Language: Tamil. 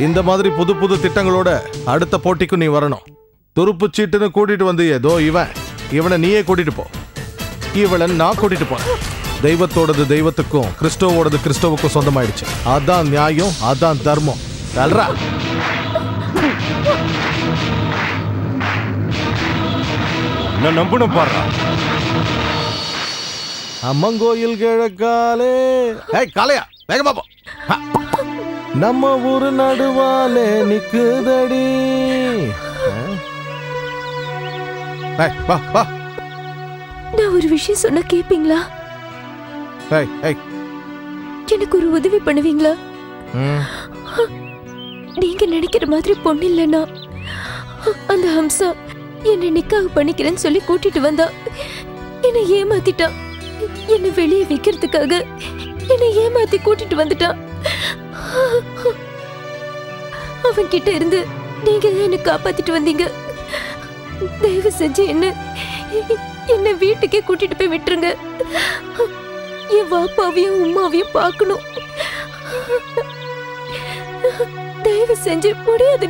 இந்த மாதிரி புது புது திட்டங்களோட அடுத்த போட்டிக்கு நீ வரணும். துருப்பு சீட்டுன்னு கூட்டிட்டு வந்து ஏதோ இவனை நீயே கூட்டிட்டு போ. இவளை நான் கூட்டிட்டு போறேன். தெய்வத்தோடது தெய்வத்துக்கும் கிறிஸ்டோவோடது கிறிஸ்டோவுக்கும் சொந்தமாயிடுச்சு. அதான் நியாயம், அதான் தர்மம். அல்ரா நான் நம்பணும் பாடுறா. அம்மங்கோயில் கிழக்காலே காளையா வேகமா போ. நம்ம ஊரு நடுவாலே நிக்குதடி. நான் ஒரு விஷயம் சொன்னா கேப்பீங்களா? எனக்கு ஒரு உதவி பண்ணுவீங்களா? நீங்க நினைக்கிற மாதிரி பொண்ணு இல்லைன்னா அந்த ஹம்சா என்னை நிக்காக பண்ணிக்கிறேன்னு சொல்லி கூட்டிட்டு வந்தா. என்னை ஏமாத்திட்டா. என்னை வெளியே வைக்கிறதுக்காக என்னை ஏமாத்தி கூட்டிட்டு வந்துட்டா. அவன் கிட்ட இருந்து நீங்க தான் என்னை காப்பாத்திட்டு வந்தீங்க. தயவு செஞ்சு என்ன வீட்டுக்கே கூட்டிட்டு போய் விட்டுருங்க. என் வாப்பாவையும் உமாவையும் பார்க்கணும். தயவு செஞ்சு முடியாது.